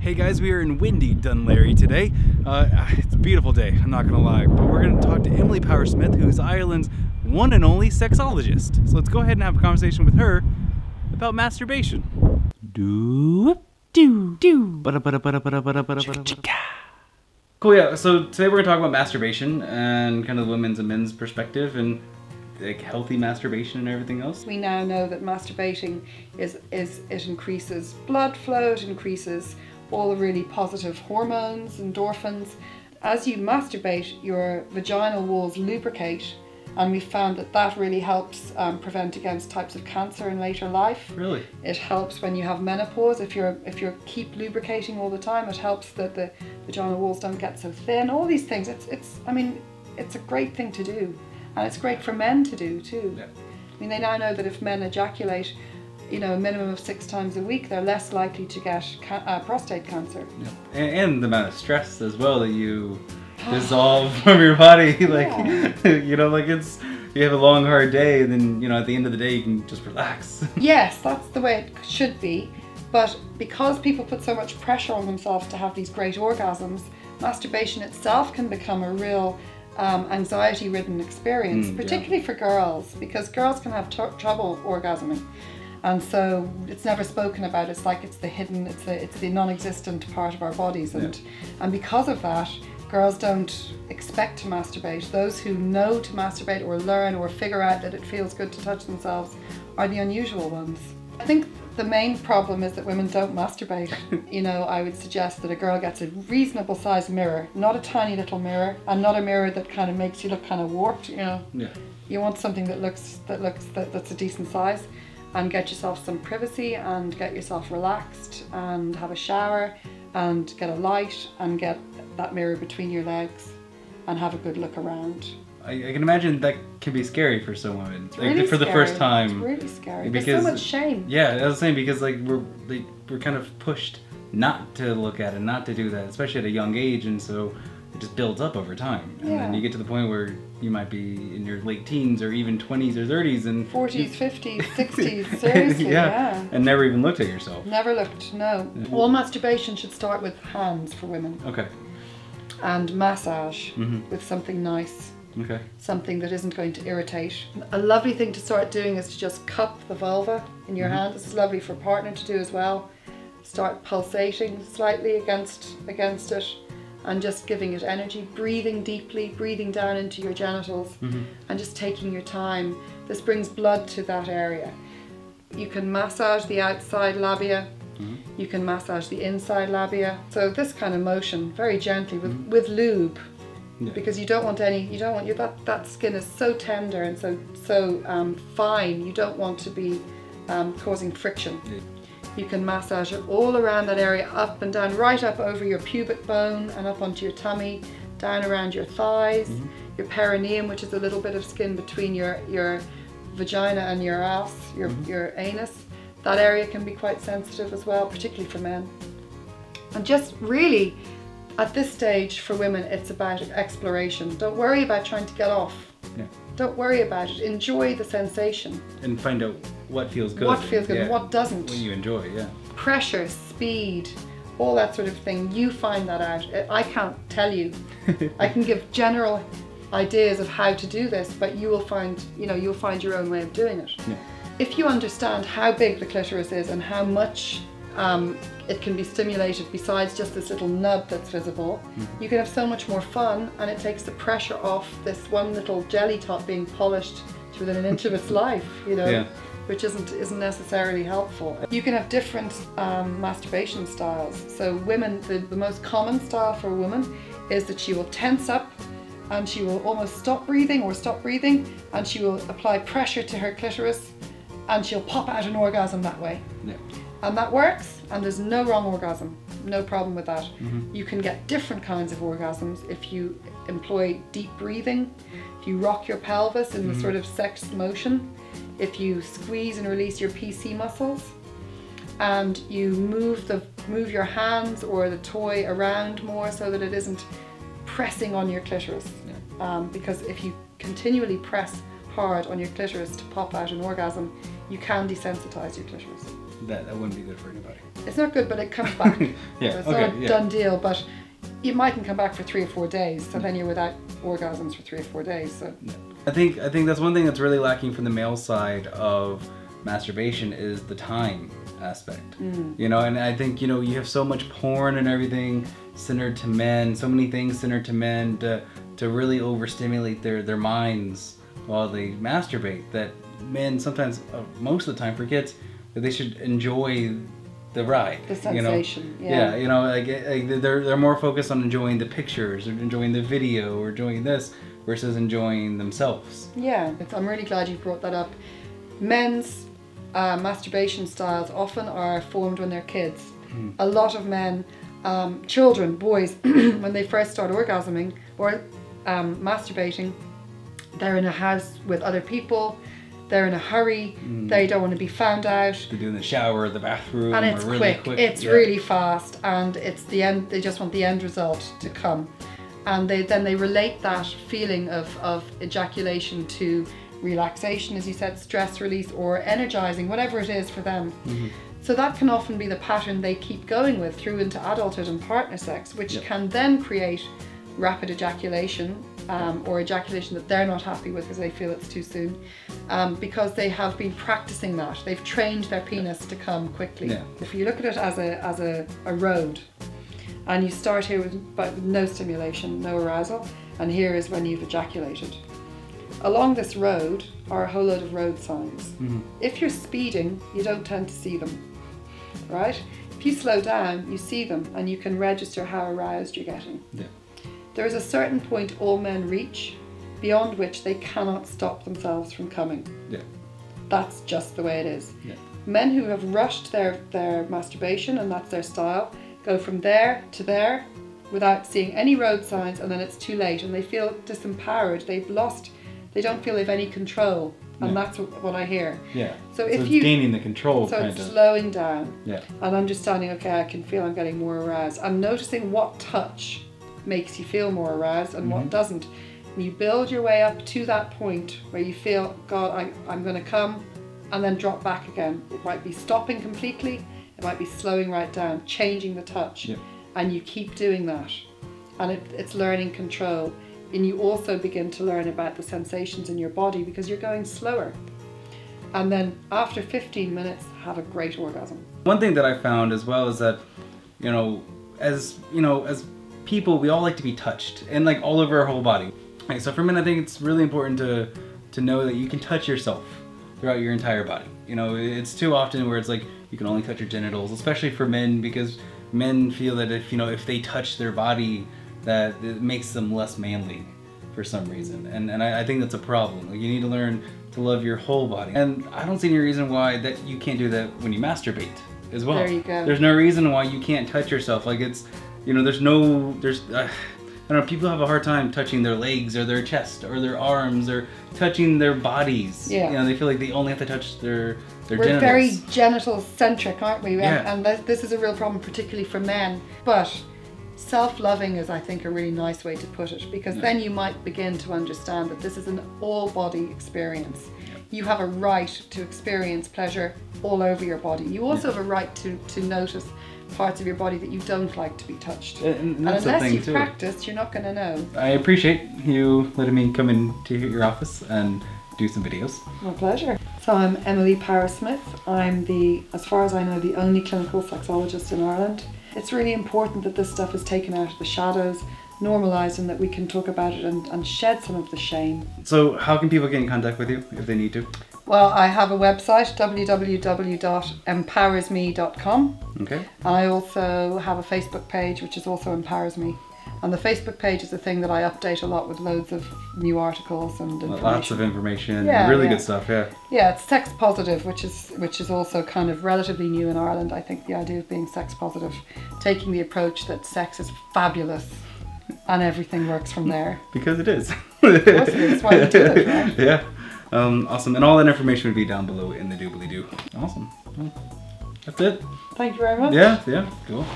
Hey guys, we are in windy Dunleary today. It's a beautiful day, I'm not gonna lie, but we're gonna talk to Emily Power-Smith, who's Ireland's one and only sexologist. So let's go ahead and have a conversation with her about masturbation. Cool, yeah, so today we're gonna talk about masturbation and kind of the women's and men's perspective and like healthy masturbation and everything else. We now know that masturbating it increases blood flow, it increases all the really positive hormones, endorphins. As you masturbate, your vaginal walls lubricate, and we found that that really helps prevent against types of cancer in later life. Really? It helps when you have menopause. If you keep lubricating all the time, it helps that the vaginal walls don't get so thin. All these things. It's a great thing to do, and it's great for men to do too. Yeah. I mean, they now know that if men ejaculate, a minimum of 6 times a week, they're less likely to get prostate cancer. Yeah. And the amount of stress as well that you dissolve from your body. Like, it's, you have a long, hard day, and then, at the end of the day, you can just relax. Yes, that's the way it should be. But because people put so much pressure on themselves to have these great orgasms, masturbation itself can become a real anxiety-ridden experience, particularly for girls, because girls can have trouble orgasming. And so it's never spoken about. It's like it's the hidden, it's the non-existent part of our bodies, and because of that, girls don't expect to masturbate. Those who know to masturbate or learn or figure out that it feels good to touch themselves are the unusual ones. I think the main problem is that women don't masturbate. I would suggest that a girl gets a reasonable sized mirror, not a tiny little mirror, and not a mirror that kind of makes you look kind of warped. Yeah. You want something that's a decent size. And get yourself some privacy, and get yourself relaxed, and have a shower, and get a light, and get that mirror between your legs, and have a good look around. I can imagine that can be scary for some women, Really for the first time. It's really scary. Because, there's so much shame. Yeah, I was saying, because we're kind of pushed not to look at it, not to do that, especially at a young age, and so it just builds up over time. And then you get to the point where you might be in your late teens or even 20s or 30s and 40s, 50s, 60s, seriously, yeah. And never even looked at yourself. Never looked, no. All masturbation should start with hands for women. Okay. And massage with something nice. Okay. Something that isn't going to irritate. A lovely thing to start doing is to just cup the vulva in your hand. This is lovely for a partner to do as well. Start pulsating slightly against it, and just giving it energy, breathing deeply, breathing down into your genitals, and just taking your time. This brings blood to that area. You can massage the outside labia, you can massage the inside labia. So this kind of motion, very gently, with lube, because you don't want that skin is so tender and so fine. You don't want to be causing friction. You can massage it all around that area, up and down, right up over your pubic bone and up onto your tummy, down around your thighs, your perineum, which is a little bit of skin between your vagina and your ass, your anus. That area can be quite sensitive as well, particularly for men. And just really, at this stage for women, it's about exploration. Don't worry about trying to get off. Yeah. Don't worry about it. Enjoy the sensation. And find out what feels good. What feels good and what doesn't. What you enjoy, yeah. Pressure, speed, all that sort of thing. You find that out. I can't tell you. I can give general ideas of how to do this, but you will find, you'll find your own way of doing it. Yeah. If you understand how big the clitoris is and how much it can be stimulated besides just this little nub that's visible, you can have so much more fun, and it takes the pressure off this one little jelly top being polished to within an inch of its life, which isn't necessarily helpful. You can have different masturbation styles. So women, the most common style for a woman is that she will tense up, and she will almost stop breathing, and she will apply pressure to her clitoris, and she'll pop out an orgasm that way. Yeah. And that works, and there's no wrong orgasm, no problem with that. You can get different kinds of orgasms if you employ deep breathing, if you rock your pelvis in the sort of sex motion, if you squeeze and release your PC muscles, and you move your hands or the toy around more so that it isn't pressing on your clitoris. Because if you continually press hard on your clitoris to pop out an orgasm, you can desensitize your clitoris. that wouldn't be good for anybody. It's not good, but it comes back. Yeah, so it's okay, not a done deal, but it mightn't come back for 3 or 4 days. So then you're without orgasms for 3 or 4 days. So I think that's one thing that's really lacking from the male side of masturbation is the time aspect. You know, and I think, you know, you have so much porn and everything centered to men, so many things centered to men to really overstimulate their minds while they masturbate, that men sometimes, most of the time, forget that they should enjoy the ride. The sensation, you know? Yeah, you know, like they're more focused on enjoying the pictures or enjoying the video or enjoying this versus enjoying themselves. Yeah, I'm really glad you brought that up. Men's masturbation styles often are formed when they're kids. A lot of men, children, boys, when they first start orgasming or masturbating, they're in a house with other people, they're in a hurry, they don't want to be found out. They're doing the shower, the bathroom, and it's really quick. It's really fast, and it's the end. They just want the end result to come, and then they relate that feeling of ejaculation to relaxation, as you said, stress release, or energizing, whatever it is for them. So that can often be the pattern they keep going with through into adulthood and partner sex, which can then create rapid ejaculation, or ejaculation that they're not happy with because they feel it's too soon, because they have been practicing that. They've trained their penis to come quickly. If you look at it as a road, and you start here with no stimulation, no arousal, and here is when you've ejaculated. Along this road are a whole load of road signs. If you're speeding, you don't tend to see them, right? If you slow down, you see them, and you can register how aroused you're getting. There is a certain point all men reach, beyond which they cannot stop themselves from coming. That's just the way it is. Men who have rushed their masturbation, and that's their style, go from there to there without seeing any road signs, and then it's too late, and they feel disempowered. They don't feel they've any control, and that's what I hear. So if it's you gaining the control, so kind it's of slowing down, and understanding. Okay, I can feel I'm getting more aroused. I'm noticing what touch makes you feel more aroused and what doesn't. And you build your way up to that point where you feel, God, I'm going to come, and then drop back again. It might be stopping completely, it might be slowing right down, changing the touch, and you keep doing that, and it's learning control. And you also begin to learn about the sensations in your body because you're going slower. And then after 15 minutes, have a great orgasm. One thing that I found as well is that, as people, we all like to be touched, and like all over our whole body. Okay, so for men, I think it's really important to know that you can touch yourself throughout your entire body. You know, it's too often where it's like you can only touch your genitals, especially for men, because men feel that if they touch their body, that it makes them less manly for some reason, and I think that's a problem. Like, you need to learn to love your whole body, and I don't see any reason why that you can't do that when you masturbate as well. There you go. There's no reason why you can't touch yourself. Like, it's, there's I don't know, people have a hard time touching their legs or their chest or their arms or touching their bodies. They feel like they only have to touch their We're genitals. very genital centric, aren't we? Yeah. And this is a real problem, particularly for men. But self-loving is, I think, a really nice way to put it, because then you might begin to understand that this is an all-body experience. You have a right to experience pleasure all over your body. You also have a right to notice parts of your body that you don't like to be touched. And that's unless the thing you've practiced, you're not going to know. I appreciate you letting me come into your office and do some videos. My pleasure. So I'm Emily Power-Smith. I'm as far as I know, the only clinical sexologist in Ireland. It's really important that this stuff is taken out of the shadows, normalised, and that we can talk about it and shed some of the shame. So how can people get in contact with you if they need to? Well, I have a website, www.empowersme.com. Okay. I also have a Facebook page, which is also Empowers Me. And the Facebook page is a thing that I update a lot with loads of new articles and information. Lots of information, really good stuff, Yeah, it's sex positive, which is also kind of relatively new in Ireland. I think the idea of being sex positive, taking the approach that sex is fabulous and everything works from there. Because it is. Of course it is, that's why we do it, right? Yeah. Awesome. And all that information would be down below in the doobly-doo. Awesome. Well, that's it. Thank you very much. Yeah, cool.